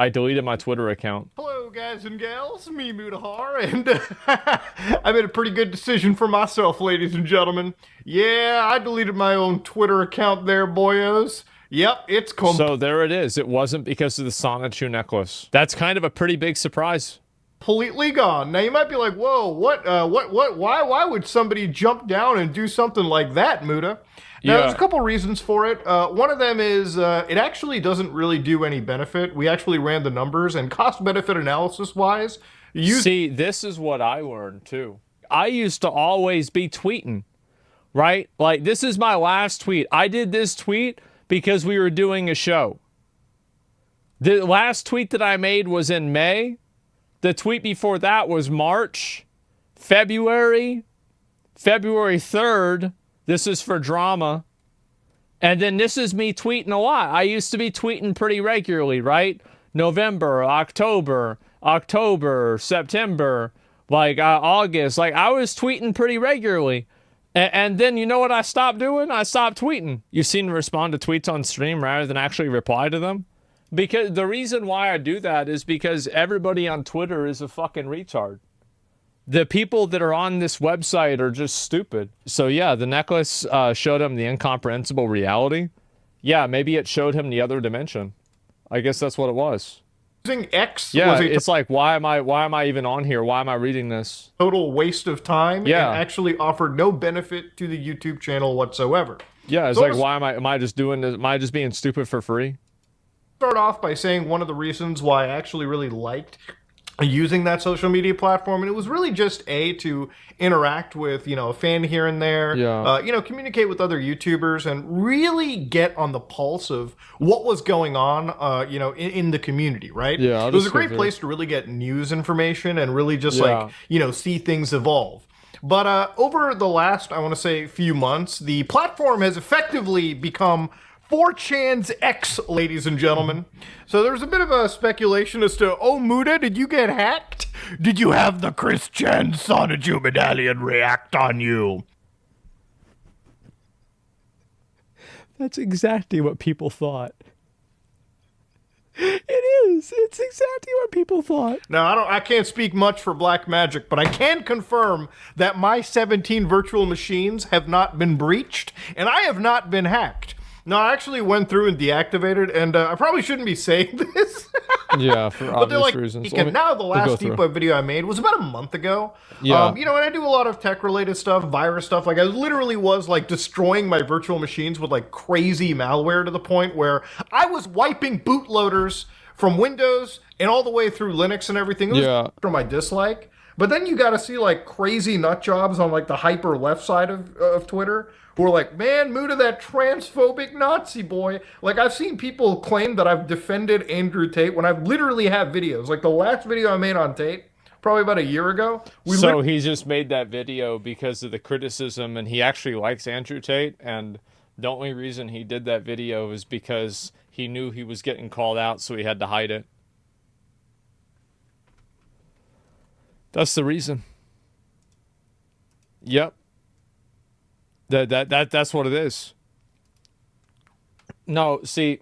I deleted my Twitter account. Hello, guys and gals. Me, Mutahar, and I made a pretty good decision for myself, ladies and gentlemen. Yeah, I deleted my own Twitter account there, boyos. Yep, it's So there it is. It wasn't because of the Sonichu necklace. That's kind of a pretty big surprise. completely gone. Now you might be like, "Whoa, what? Why would somebody jump down and do something like that, Muta?" Now, there's a couple reasons for it. One of them is it actually doesn't really do any benefit. We actually ran the numbers, and cost-benefit analysis-wise, see, this is what I learned, too. I used to always be tweeting, right? Like, this is my last tweet. I did this tweet because we were doing a show. The last tweet that I made was in May. The tweet before that was March, February 3rd. This is for drama. And then this is me tweeting a lot. I used to be tweeting pretty regularly, right? November, October, September, like August. Like, I was tweeting pretty regularly. And then you know what I stopped doing? I stopped tweeting. You've seen me respond to tweets on stream rather than actually reply to them? Because the reason why I do that is because everybody on Twitter is a fucking retard. The people that are on this website are just stupid. So yeah, the necklace showed him the incomprehensible reality. Yeah, maybe it showed him the other dimension. I guess that's what it was. using X. Yeah, it's like, why am I even on here? Why am I reading this? Total waste of time. Yeah, and actually offered no benefit to the YouTube channel whatsoever. Yeah, it's so like, why am I just doing this? Am I just being stupid for free? Start off by saying one of the reasons why I actually really liked using that social media platform, and it was really just to interact with, you know, a fan here and there, you know, communicate with other YouTubers and really get on the pulse of what was going on, you know, in the community, right? Yeah, it was a great place to really get news information and really just like, you know, see things evolve. But over the last, I want to say, few months, the platform has effectively become 4chan's X, ladies and gentlemen. So there's a bit of a speculation as to, oh, Muta, did you get hacked? Did you have the Chris Chan Sonichu medallion react on you? That's exactly what people thought. It is. It's exactly what people thought. Now, I can't speak much for Black Magic, but I can confirm that my 17 virtual machines have not been breached, and I have not been hacked. No, I actually went through and deactivated, and I probably shouldn't be saying this. Yeah, for obvious reasons. And now the last deep web video I made was about a month ago. Yeah. You know, and I do a lot of tech-related stuff, virus stuff. Like, I literally was, like, destroying my virtual machines with, like, crazy malware to the point where I was wiping bootloaders from Windows and all the way through Linux and everything. It was from my dislike. But then you got to see, like, crazy nut jobs on, like, the hyper left side of Twitter who are like, man, Muta, that transphobic Nazi boy. Like, I've seen people claim that I've defended Andrew Tate when I literally have videos. Like, the last video I made on Tate, probably about a year ago. So he just made that video because of the criticism, and he actually likes Andrew Tate, and the only reason he did that video is because he knew he was getting called out, so he had to hide it. That's the reason. Yep. That's what it is. No, see,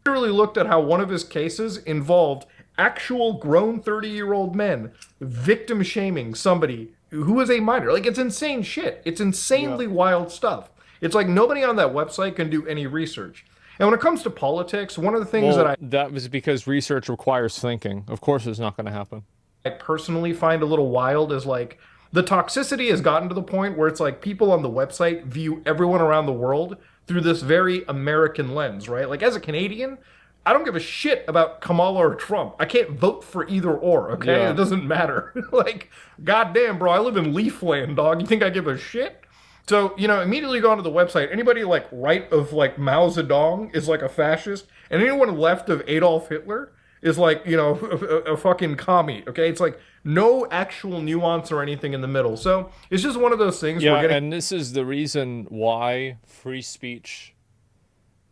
literally looked at how one of his cases involved actual grown 30-year-old men victim shaming somebody who was a minor. Like, it's insane shit. It's insanely wild stuff. It's like nobody on that website can do any research. And when it comes to politics, one of the things that was because research requires thinking. Of course it's not going to happen. I personally find a little wild is like, the toxicity has gotten to the point where it's like people on the website view everyone around the world through this very American lens, right? Like, as a Canadian, I don't give a shit about Kamala or Trump. I can't vote for either or, okay? It doesn't matter. Like, goddamn, bro, I live in Leafland, dog. You think I give a shit? So, you know, immediately go onto the website. Anybody, like, right of, like, Mao Zedong is, like, a fascist. And anyone left of Adolf Hitler is, like, you know, a fucking commie, okay? It's, like, no actual nuance or anything in the middle. So, it's just one of those things. Yeah, and this is the reason why free speech...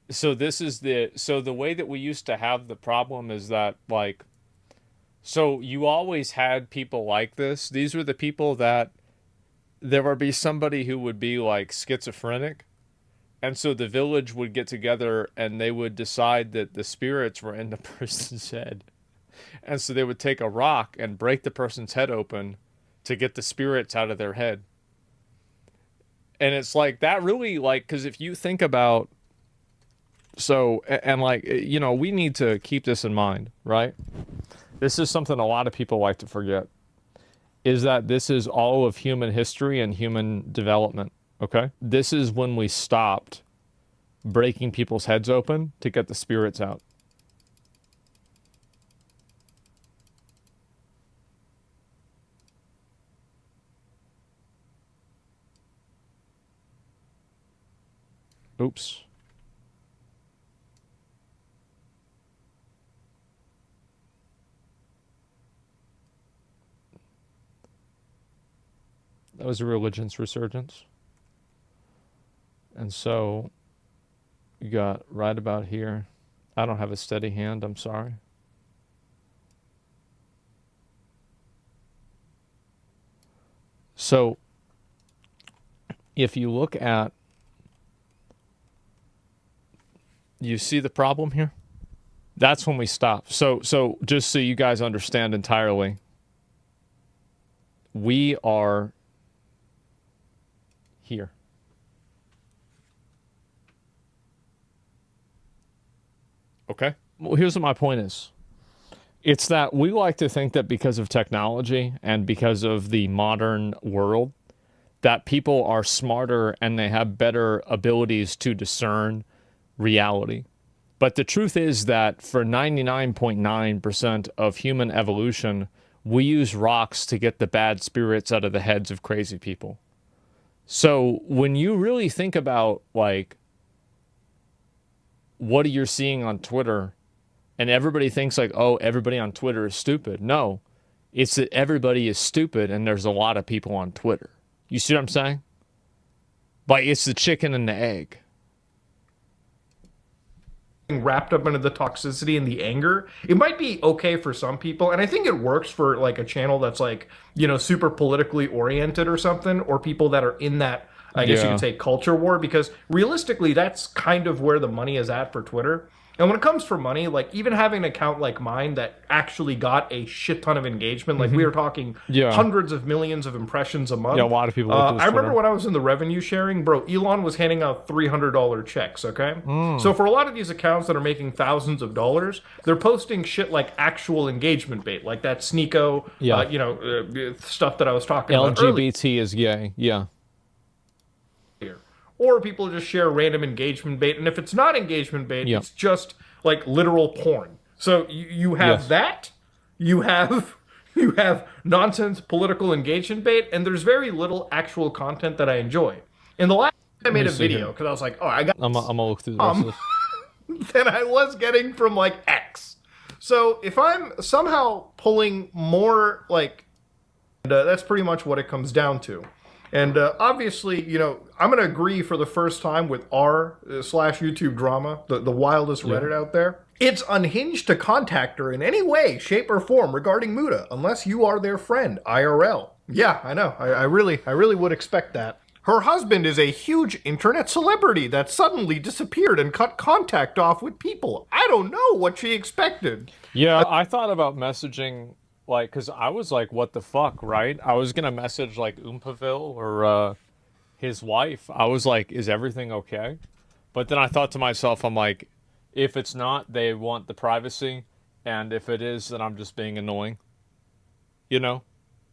So the way that we used to have the problem is that, like... So, you always had people like this. These were the people that... There would be somebody who would be, like, schizophrenic. And so the village would get together and they would decide that the spirits were in the person's head. And so they would take a rock and break the person's head open to get the spirits out of their head. And it's like that really, like, because if you think about, so, and like, you know, we need to keep this in mind, right? This is something a lot of people like to forget, is that this is all of human history and human development, okay? This is when we stopped breaking people's heads open to get the spirits out. Oops. That was a religion's resurgence. And so you got right about here. I don't have a steady hand, I'm sorry. So if you look at, you see the problem here? That's when we stop. So just so you guys understand entirely, we are here. Okay? Well, here's what my point is. It's that we like to think that because of technology and because of the modern world, that people are smarter and they have better abilities to discern reality. But the truth is that for 99.9% of human evolution, we use rocks to get the bad spirits out of the heads of crazy people. So when you really think about, like, what you're seeing on Twitter, and everybody thinks like, oh, everybody on Twitter is stupid. No, it's that everybody is stupid and there's a lot of people on Twitter. You see what I'm saying? Like, it's the chicken and the egg. Wrapped up into the toxicity and the anger, it might be okay for some people, and I think it works for like a channel that's like, you know, super politically oriented or something, or people that are in that, I guess you could say, culture war, because realistically that's kind of where the money is at for Twitter. And when it comes for money, like, even having an account like mine that actually got a shit ton of engagement, like we were talking hundreds of millions of impressions a month. Yeah, a lot of people. I remember when I was in the revenue sharing, bro, Elon was handing out $300 checks, okay? So for a lot of these accounts that are making thousands of dollars, they're posting shit like actual engagement bait, like that Sneeko, you know, stuff that I was talking about earlier. LGBT is gay, yeah. Or people just share random engagement bait, and if it's not engagement bait, it's just like literal porn. So you have that, you have nonsense political engagement bait, and there's very little actual content that I enjoy. In the last time I made a video, because I was like, oh, I got I'm gonna look through the rest of this. than I was getting from like X. So if I'm somehow pulling more, like, that's pretty much what it comes down to. And obviously, you know, I'm going to agree for the first time with r/YouTube drama, the wildest Reddit out there. It's unhinged to contact her in any way, shape, or form regarding Muda, unless you are their friend, IRL. Yeah, I know. I really would expect that. Her husband is a huge internet celebrity that suddenly disappeared and cut contact off with people. I don't know what she expected. Yeah, I thought about messaging, like, because I was like, what the fuck, right? I was going to message, like, Oompaville or his wife. I was like, is everything okay? But then I thought to myself, I'm like, if it's not, they want the privacy. And if it is, then I'm just being annoying. You know?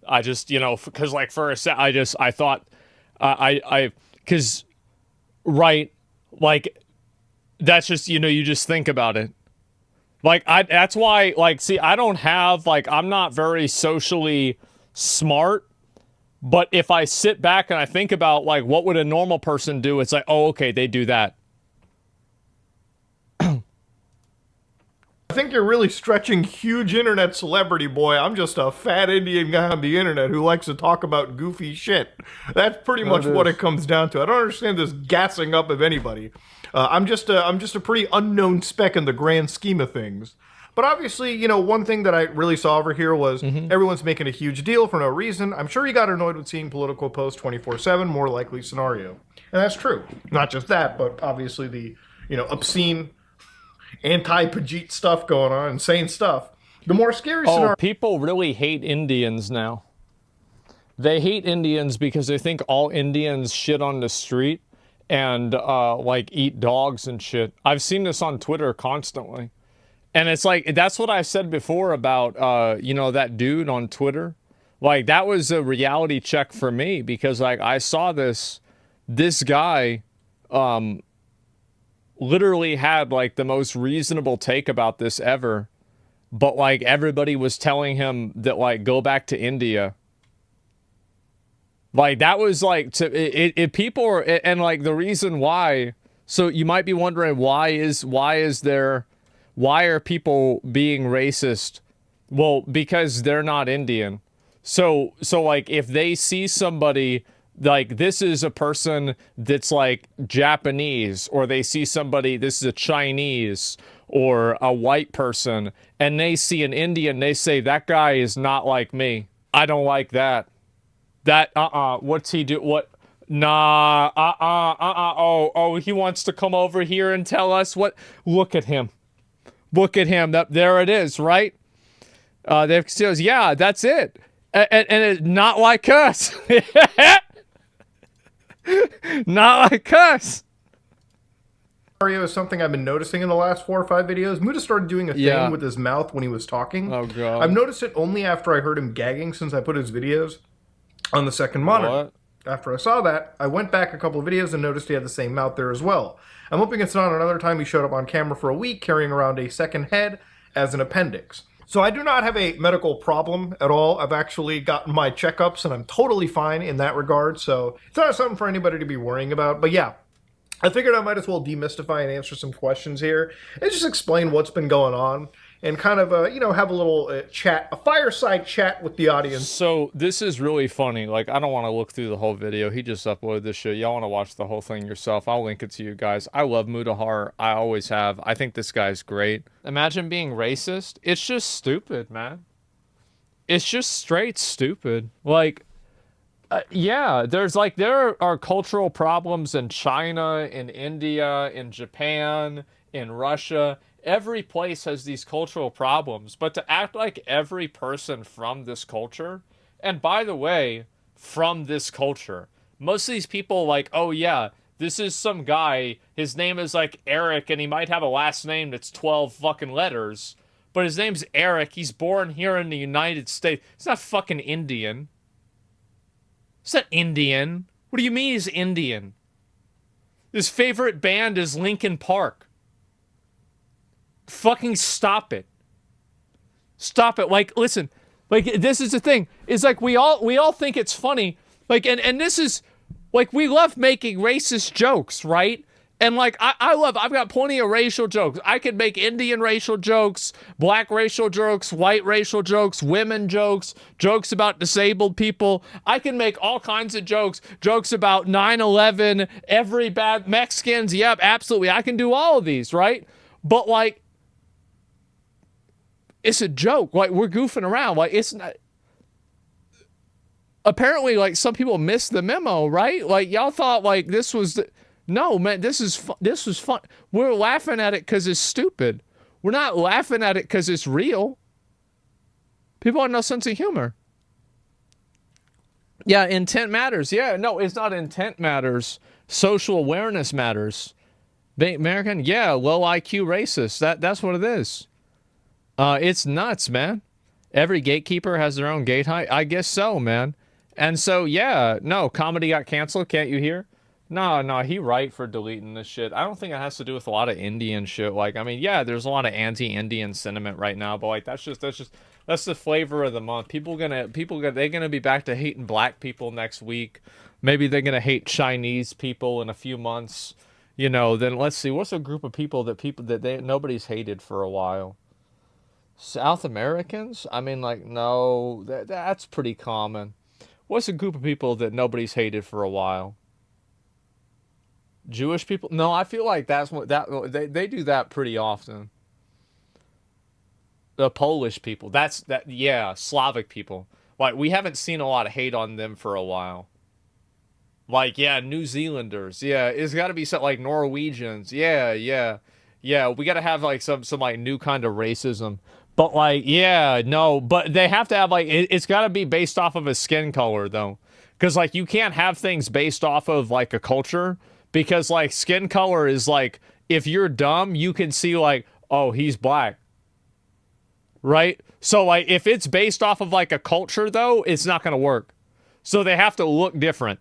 I just, you know, because, like, for a sec, I thought, because, right, like, that's just, you know, you just think about it. Like, that's why, like, see, I don't have, like, I'm not very socially smart, but if I sit back and I think about, like, what would a normal person do, it's like, oh, okay, they do that. I think you're really stretching huge internet celebrity, boy. I'm just a fat Indian guy on the internet who likes to talk about goofy shit. That's pretty much what it comes down to. I don't understand this gassing up of anybody. I'm just a pretty unknown speck in the grand scheme of things. But obviously, you know, one thing that I really saw over here was everyone's making a huge deal for no reason. I'm sure you got annoyed with seeing political posts 24/7, more likely scenario. And that's true. Not just that, but obviously the, you know, obscene anti-Pajit stuff going on, insane stuff. The more scary Oh, scenario. people really hate Indians now. They hate Indians because they think all Indians shit on the street and like eat dogs and shit. I've seen this on Twitter constantly. And it's like that's what I said before about you know, that dude on Twitter. Like that was a reality check for me because like I saw this guy literally had like the most reasonable take about this ever. But like everybody was telling him that like go back to India. Like that was like to it people are, and like the reason why. So you might be wondering why are people being racist? Well, because they're not Indian. So like if they see somebody like this is a person that's like Japanese, or they see somebody, this is a Chinese or a white person, and they see an Indian, they say that guy is not like me. I don't like that. What's he do? What? Nah, oh, he wants to come over here and tell us what? Look at him. Look at him. There it is, right? They says, yeah, that's it. And it's not like us. Not like us. Is something I've been noticing in the last 4 or 5 videos. Muda started doing a thing with his mouth when he was talking. Oh, God. I've noticed it only after I heard him gagging since I put his videos on the second monitor. What? After I saw that, I went back a couple of videos and noticed he had the same mouth there as well. I'm hoping it's not another time he showed up on camera for a week carrying around a second head as an appendix. So I do not have a medical problem at all. I've actually gotten my checkups and I'm totally fine in that regard. So it's not something for anybody to be worrying about. But yeah, I figured I might as well demystify and answer some questions here and just explain what's been going on and kind of, you know, have a little chat, a fireside chat with the audience. So this is really funny. Like, I don't want to look through the whole video. He just uploaded this shit. Y'all want to watch the whole thing yourself. I'll link it to you guys. I love Mudahar. I always have. I think this guy's great. Imagine being racist. It's just stupid, man. It's just straight stupid. Like, yeah, there are cultural problems in China, in India, in Japan, in Russia. Every place has these cultural problems, but to act like every person from this culture, and by the way, from this culture, most of these people like, oh yeah, this is some guy, his name is like Eric, and he might have a last name that's 12 fucking letters, but his name's Eric, he's born here in the United States. He's not fucking Indian. He's not Indian. What do you mean he's Indian? His favorite band is Linkin Park. Fucking stop it. Stop it. Like, listen, like, this is the thing. It's like we all think it's funny. Like, and this is, like, we love making racist jokes, right? And, like, I've got plenty of racial jokes. I could make Indian racial jokes, black racial jokes, white racial jokes, women jokes, jokes about disabled people. I can make all kinds of jokes about 9/11, every bad Mexicans. Yep, absolutely. I can do all of these, right? But, like, it's a joke. Like, we're goofing around. Like, it's not. Apparently, like, some people missed the memo, right? Like, y'all thought, like, this was. No, man, this was fun. We're laughing at it because it's stupid. We're not laughing at it because it's real. People have no sense of humor. Yeah, intent matters. Yeah, no, it's not intent matters. Social awareness matters. American, yeah, low IQ racist. That's what it is. It's nuts, man. Every gatekeeper has their own gate height. I guess so, man. And so, yeah, no, comedy got canceled. Can't you hear? No, he right for deleting this shit. I don't think it has to do with a lot of Indian shit. Like, I mean, yeah, there's a lot of anti-Indian sentiment right now, but like that's the flavor of the month. They're gonna be back to hating black people next week. Maybe they're gonna hate Chinese people in a few months. You know, then let's see, what's a group of people that nobody's hated for a while? South Americans? I mean, like, no, that's pretty common. What's a group of people that nobody's hated for a while? Jewish people? No, I feel like that's what they do that pretty often. The Polish people. Yeah, Slavic people. Like, we haven't seen a lot of hate on them for a while. Like, yeah, New Zealanders. Yeah, it's got to be something like Norwegians. Yeah. We got to have like some like new kind of racism. But like, yeah, no, but they have to have like it's got to be based off of a skin color though, because like you can't have things based off of like a culture because like skin color is like if you're dumb, you can see like, oh, he's black, right? So like if it's based off of like a culture though, it's not gonna work. So they have to look different.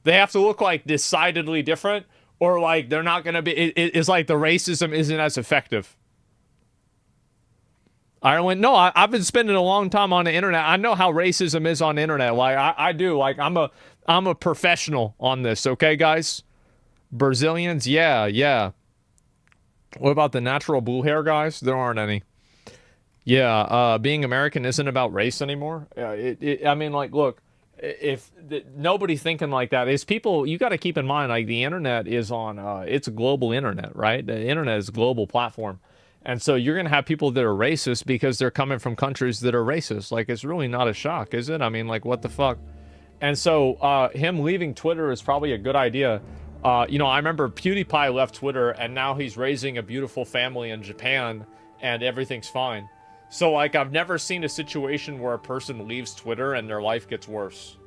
They have to look like decidedly different, or like they're not gonna be. It's like the racism isn't as effective. Ireland. No, I've been spending a long time on the internet. I know how racism is on the internet. Like I do. Like I'm a professional on this. Okay, guys. Brazilians, yeah, yeah. What about the natural blue hair guys? There aren't any. Yeah, being American isn't about race anymore. I mean, like, look, if nobody thinking like that is people, you got to keep in mind, like, the internet is on, it's a global internet, right? The internet is a global platform. And so you're going to have people that are racist because they're coming from countries that are racist. Like, it's really not a shock, is it? I mean, like, what the fuck? And so him leaving Twitter is probably a good idea. I remember PewDiePie left Twitter, and now he's raising a beautiful family in Japan, and everything's fine. So, like, I've never seen a situation where a person leaves Twitter and their life gets worse.